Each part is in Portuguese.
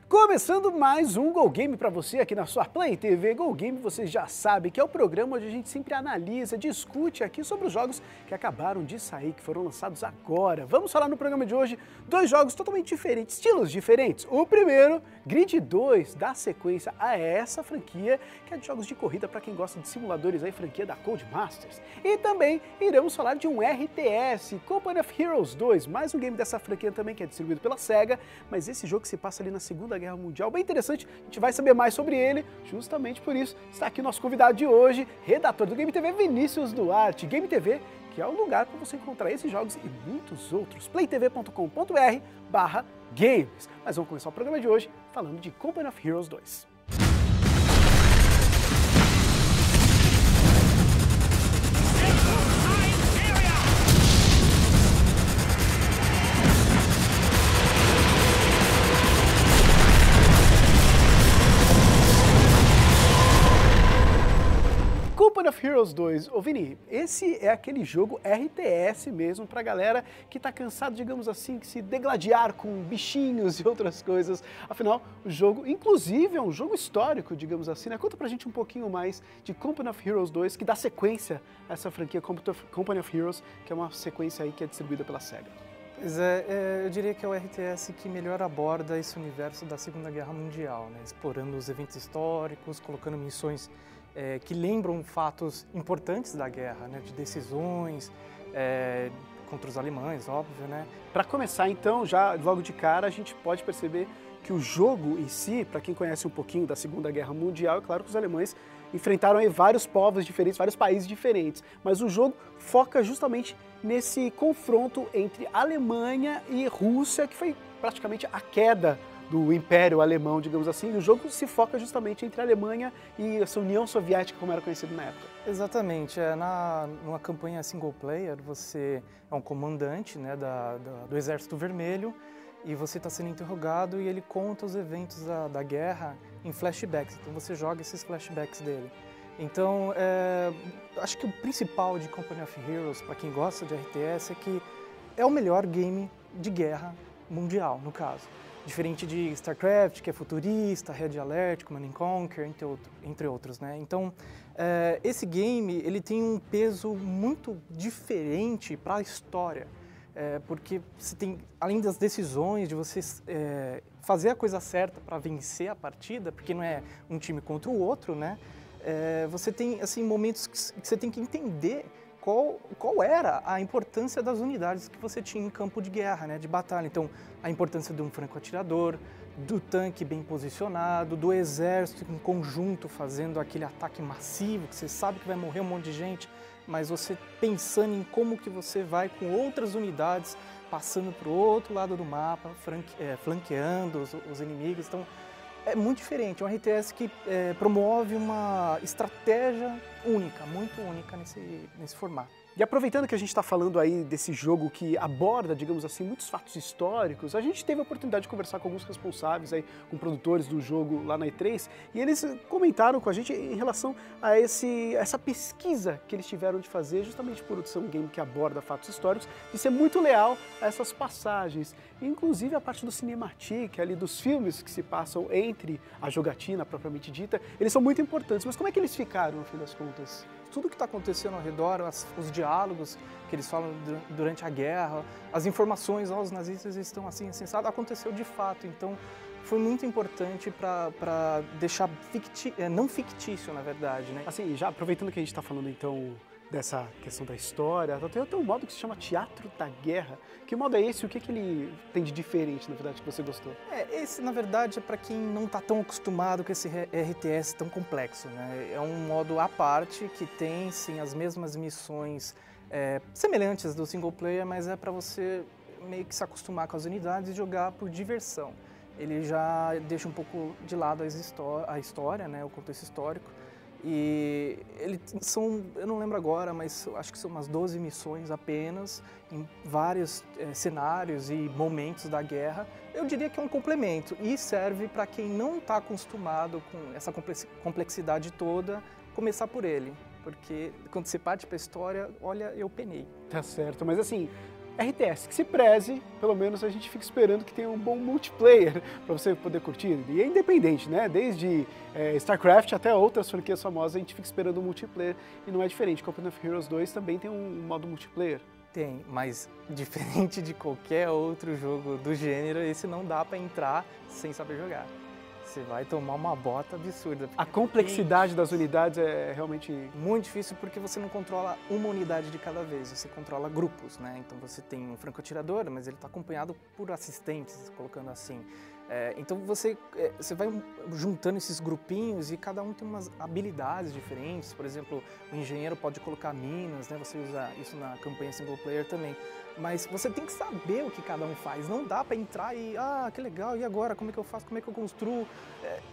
Começando mais um Go Game para você aqui na sua Play TV. Go Game, você já sabe que é o programa onde a gente sempre analisa, discute aqui sobre os jogos que acabaram de sair, que foram lançados agora. Vamos falar no programa de hoje dois jogos totalmente diferentes, estilos diferentes. O primeiro, Grid 2, dá sequência a essa franquia, que é de jogos de corrida para quem gosta de simuladores aí, franquia da Codemasters. E também iremos falar de um RTS, Company of Heroes 2, mais um game dessa franquia também que é distribuído pela SEGA, mas esse jogo se passa ali na Segunda Guerra Mundial, bem interessante, a gente vai saber mais sobre ele, justamente por isso está aqui o nosso convidado de hoje, redator do Game TV, Vinícius Duarte. Game TV, que é o lugar para você encontrar esses jogos e muitos outros, playtv.com.br/games. Mas vamos começar o programa de hoje falando de Company of Heroes 2. Company of Heroes 2, ô Vini, esse é aquele jogo RTS mesmo pra galera que tá cansado, digamos assim, de se degladiar com bichinhos e outras coisas. Afinal, o jogo, inclusive, é um jogo histórico, digamos assim, né? Conta pra gente um pouquinho mais de Company of Heroes 2, que dá sequência a essa franquia Company of Heroes, que é uma sequência aí que é distribuída pela SEGA. Pois é, eu diria que é o RTS que melhor aborda esse universo da Segunda Guerra Mundial, né? Explorando os eventos históricos, colocando missões que lembram fatos importantes da guerra, né, de decisões contra os alemães, óbvio, né? Para começar, então, já logo de cara, a gente pode perceber que o jogo em si, para quem conhece um pouquinho da Segunda Guerra Mundial, é claro que os alemães enfrentaram aí vários povos diferentes, vários países diferentes, mas o jogo foca justamente nesse confronto entre Alemanha e Rússia, que foi praticamente a queda do Império Alemão, digamos assim, e o jogo se foca justamente entre a Alemanha e essa União Soviética, como era conhecido na época. Exatamente, numa campanha single player, você é um comandante, né, do Exército Vermelho, e você está sendo interrogado e ele conta os eventos da guerra em flashbacks, então você joga esses flashbacks dele. Então, acho que o principal de Company of Heroes, para quem gosta de RTS, é que é o melhor game de guerra mundial, no caso. Diferente de StarCraft, que é futurista, Red Alert, Command & Conquer, entre outros, né? Então, esse game ele tem um peso muito diferente para a história, porque você tem, além das decisões de você fazer a coisa certa para vencer a partida, porque não é um time contra o outro, né? Você tem assim momentos que você tem que entender qual era a importância das unidades que você tinha em campo de guerra, né, de batalha. Então, a importância de um franco-atirador, do tanque bem posicionado, do exército em conjunto fazendo aquele ataque massivo, que você sabe que vai morrer um monte de gente, mas você pensando em como que você vai com outras unidades passando para o outro lado do mapa, flanqueando os inimigos. Então, é muito diferente, é um RTS que promove uma estratégia única, muito única nesse formato. E aproveitando que a gente está falando aí desse jogo que aborda, digamos assim, muitos fatos históricos, a gente teve a oportunidade de conversar com alguns responsáveis, aí, com produtores do jogo lá na E3, e eles comentaram com a gente em relação a essa pesquisa que eles tiveram de fazer, justamente por ser um game que aborda fatos históricos, de ser muito leal a essas passagens. Inclusive a parte do cinematic, ali dos filmes que se passam entre a jogatina propriamente dita, eles são muito importantes. Mas como é que eles ficaram, no fim das contas? Tudo que está acontecendo ao redor, os diálogos que eles falam durante a guerra, as informações aos nazistas estão assim, aconteceu de fato. Então, foi muito importante para deixar não fictício, na verdade, né? Assim, já aproveitando que a gente está falando, então, dessa questão da história, tem um modo que se chama Teatro da Guerra. Que modo é esse? O que ele tem de diferente, na verdade, que você gostou? Esse, na verdade, é para quem não está tão acostumado com esse RTS tão complexo, né? É um modo à parte que tem, sim, as mesmas missões semelhantes do single player, mas é para você meio que se acostumar com as unidades e jogar por diversão. Ele já deixa um pouco de lado a história, né, o contexto histórico, E eles são, eu não lembro agora, mas acho que são umas 12 missões apenas, em vários cenários e momentos da guerra. Eu diria que é um complemento e serve para quem não está acostumado com essa complexidade toda, começar por ele. Porque quando você parte para a história, olha, eu penei. Tá certo, mas assim, RTS, que se preze, pelo menos a gente fica esperando que tenha um bom multiplayer para você poder curtir. E é independente, né? Desde StarCraft até outras franquias famosas, a gente fica esperando um multiplayer e não é diferente. Company of Heroes 2 também tem um modo multiplayer. Tem, mas diferente de qualquer outro jogo do gênero, esse não dá para entrar sem saber jogar. Você vai tomar uma bota absurda. A complexidade das unidades é realmente... muito difícil porque você não controla uma unidade de cada vez, você controla grupos, né? Então você tem um franco-atirador, mas ele está acompanhado por assistentes, colocando assim. Então você vai juntando esses grupinhos e cada um tem umas habilidades diferentes. Por exemplo, o engenheiro pode colocar minas, né? Você usa isso na campanha single player também. Mas você tem que saber o que cada um faz. Não dá para entrar e, que legal, e agora? Como é que eu faço? Como é que eu construo?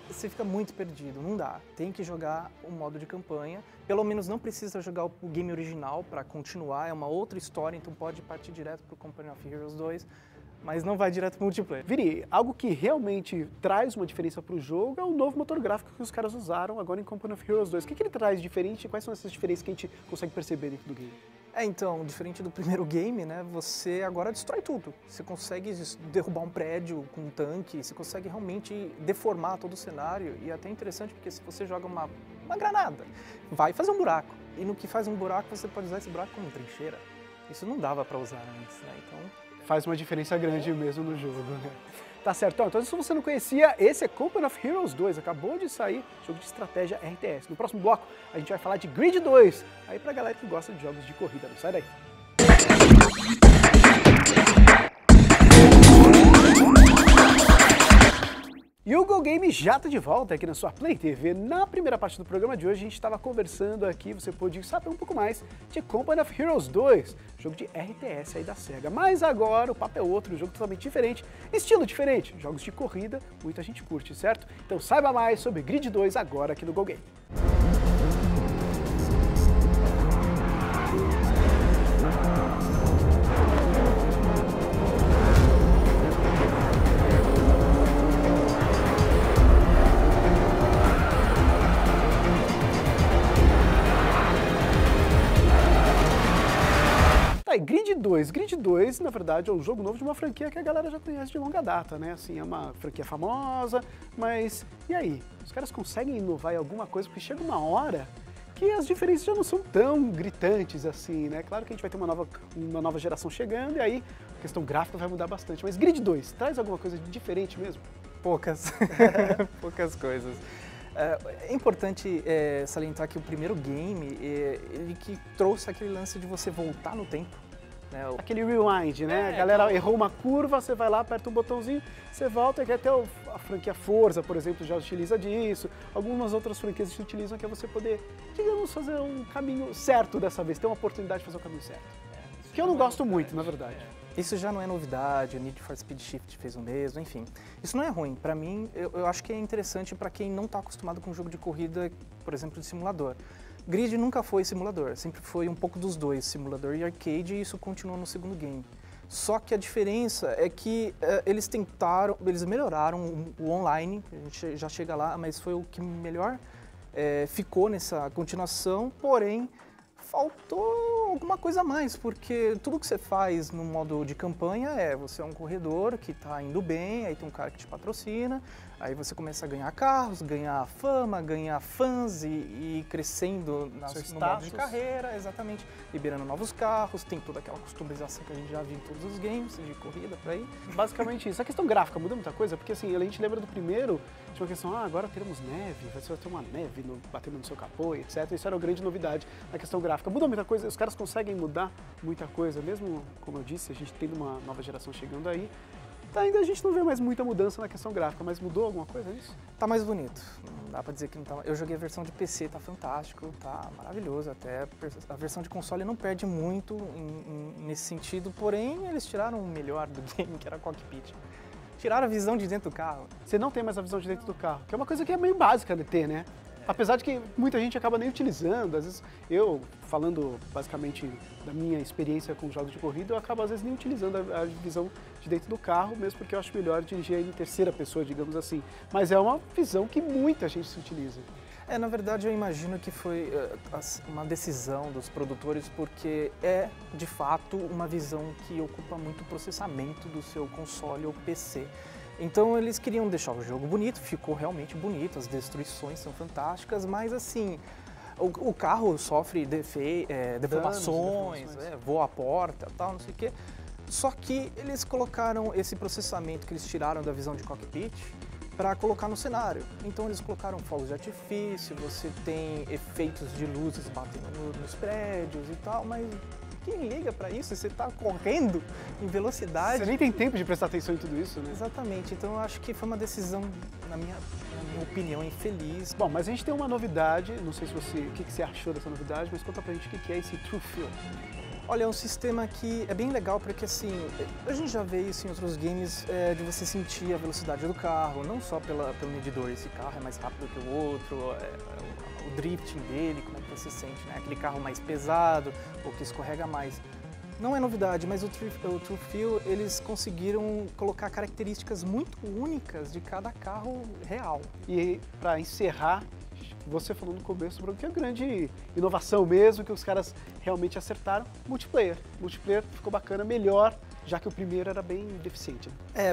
Você fica muito perdido, não dá. Tem que jogar o modo de campanha. Pelo menos não precisa jogar o game original para continuar, é uma outra história, então pode partir direto para o Company of Heroes 2. Mas não vai direto para o multiplayer. Vini, algo que realmente traz uma diferença para o jogo é o novo motor gráfico que os caras usaram agora em Company of Heroes 2. O que ele traz de diferente e quais são essas diferenças que a gente consegue perceber dentro do game? Então, diferente do primeiro game, né, você agora destrói tudo. Você consegue derrubar um prédio com um tanque, você consegue realmente deformar todo o cenário. E é até interessante porque se você joga uma granada, vai fazer um buraco. E no que faz um buraco, você pode usar esse buraco como trincheira. Isso não dava para usar antes, né? Então... faz uma diferença grande mesmo no jogo, né? Tá certo, então se você não conhecia, esse é Company of Heroes 2, acabou de sair, jogo de estratégia RTS. No próximo bloco, a gente vai falar de Grid 2, aí pra galera que gosta de jogos de corrida, não sai daí. E o Go Game já está de volta aqui na sua Play TV. Na primeira parte do programa de hoje, a gente estava conversando aqui, você pôde saber um pouco mais de Company of Heroes 2, jogo de RTS aí da SEGA. Mas agora o papo é outro, um jogo totalmente diferente, estilo diferente, jogos de corrida, muita gente curte, certo? Então saiba mais sobre Grid 2 agora aqui no Go Game. Grid 2, na verdade, é um jogo novo de uma franquia que a galera já conhece de longa data, né? Assim, é uma franquia famosa, mas e aí? Os caras conseguem inovar em alguma coisa, porque chega uma hora que as diferenças já não são tão gritantes assim, né? Claro que a gente vai ter uma nova geração chegando e aí a questão gráfica vai mudar bastante. Mas Grid 2, traz alguma coisa de diferente mesmo? Poucas, poucas coisas. É importante salientar que o primeiro game, ele que trouxe aquele lance de você voltar no tempo. Aquele rewind, né? A galera errou uma curva, você vai lá, aperta um botãozinho, você volta, que até a franquia Forza, por exemplo, já utiliza disso. Algumas outras franquias se utilizam, que é você poder, digamos, fazer um caminho certo dessa vez, ter uma oportunidade de fazer o caminho certo. Que eu não gosto muito, na verdade. Isso já não é novidade, o Need for Speed Shift fez o mesmo, enfim. Isso não é ruim. Para mim, eu acho que é interessante para quem não está acostumado com um jogo de corrida, por exemplo, de simulador. Grid nunca foi simulador, sempre foi um pouco dos dois, simulador e arcade, e isso continua no segundo game. Só que a diferença é que eles melhoraram o online, a gente já chega lá, mas foi o que melhor ficou nessa continuação, porém faltou alguma coisa a mais, porque tudo que você faz no modo de campanha você é um corredor que está indo bem, aí tem um cara que te patrocina, aí você começa a ganhar carros, ganhar fama, ganhar fãs e crescendo no modo de carreira, exatamente, liberando novos carros, tem toda aquela customização que a gente já viu em todos os games de corrida por aí. Basicamente isso. A questão gráfica muda muita coisa, porque assim, a gente lembra do primeiro, tinha uma questão, agora teremos neve, você vai ter uma neve batendo no seu capô, etc. Isso era uma grande novidade na questão gráfica. Muda muita coisa, os caras conseguem mudar muita coisa, mesmo, como eu disse, a gente tendo uma nova geração chegando aí, ainda a gente não vê mais muita mudança na questão gráfica, mas mudou alguma coisa nisso? Tá mais bonito, não dá pra dizer que não tá. Eu joguei a versão de PC, tá fantástico, tá maravilhoso, até a versão de console não perde muito nesse sentido, porém eles tiraram o melhor do game, que era a cockpit. Tiraram a visão de dentro do carro. Você não tem mais a visão de dentro do carro, que é uma coisa que é meio básica de ter, né? Apesar de que muita gente acaba nem utilizando, às vezes eu, falando basicamente da minha experiência com jogos de corrida, eu acabo às vezes nem utilizando a visão de dentro do carro, mesmo porque eu acho melhor dirigir em terceira pessoa, digamos assim. Mas é uma visão que muita gente se utiliza. Na verdade eu imagino que foi uma decisão dos produtores, porque é de fato uma visão que ocupa muito o processamento do seu console ou PC. Então eles queriam deixar o jogo bonito, ficou realmente bonito, as destruições são fantásticas, mas assim, o carro sofre deformações, voa a porta, tal, não sei o quê. Só que eles colocaram esse processamento que eles tiraram da visão de cockpit para colocar no cenário. Então eles colocaram fogos de artifício, você tem efeitos de luzes batendo nos prédios e tal, mas quem liga para isso? Você está correndo em velocidade. Você nem tem tempo de prestar atenção em tudo isso, né? Exatamente, então eu acho que foi uma decisão, na minha opinião, infeliz. Bom, mas a gente tem uma novidade, não sei se o que você achou dessa novidade, mas conta pra gente o que é esse TrueField. Olha, é um sistema que é bem legal porque assim, a gente já vê isso em outros games, de você sentir a velocidade do carro, não só pelo medidor, esse carro é mais rápido que o outro, o drifting dele, como é que você sente, né? Aquele carro mais pesado ou que escorrega mais. Não é novidade, mas o TrueField, eles conseguiram colocar características muito únicas de cada carro real. E para encerrar, você falou no começo, Bruno, que é a grande inovação mesmo, que os caras realmente acertaram, multiplayer. Multiplayer ficou bacana, melhor, já que o primeiro era bem deficiente.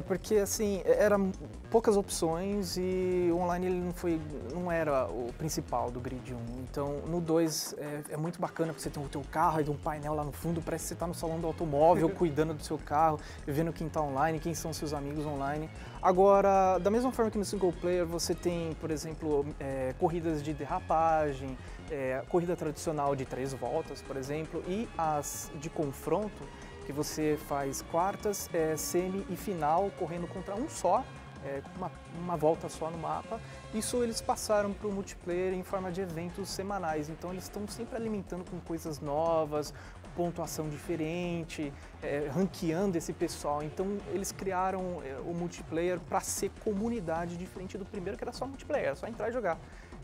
Porque assim, eram poucas opções e o online ele não era o principal do Grid 1. Então no 2 é muito bacana porque você tem o teu carro e tem um painel lá no fundo, parece que você está no salão do automóvel cuidando do seu carro, vendo quem está online, quem são seus amigos online. Agora, da mesma forma que no single player você tem, por exemplo, corridas de derrapagem, corrida tradicional de 3 voltas, por exemplo, e as de confronto, que você faz quartas, semi e final correndo contra um só, uma volta só no mapa. Isso eles passaram para o multiplayer em forma de eventos semanais, então eles estão sempre alimentando com coisas novas, pontuação diferente, ranqueando esse pessoal. Então eles criaram o multiplayer para ser comunidade, diferente do primeiro que era só multiplayer, era só entrar e jogar.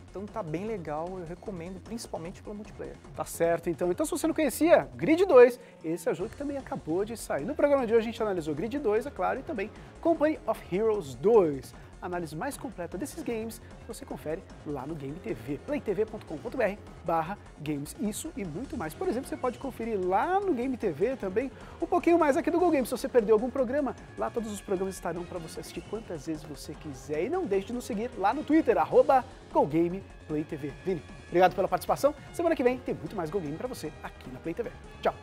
Então tá bem legal, eu recomendo, principalmente pelo multiplayer. Tá certo, então. Então se você não conhecia, Grid 2, esse é o jogo que também acabou de sair. No programa de hoje a gente analisou Grid 2, é claro, e também Company of Heroes 2. A análise mais completa desses games você confere lá no Game TV, playtv.com.br/games. Isso e muito mais. Por exemplo, você pode conferir lá no Game TV também um pouquinho mais aqui do Go Games. Se você perdeu algum programa, lá todos os programas estarão para você assistir quantas vezes você quiser. E não deixe de nos seguir lá no Twitter, @GoGamePlayTV. Vini, obrigado pela participação. Semana que vem tem muito mais Go Game para você aqui na Play TV. Tchau!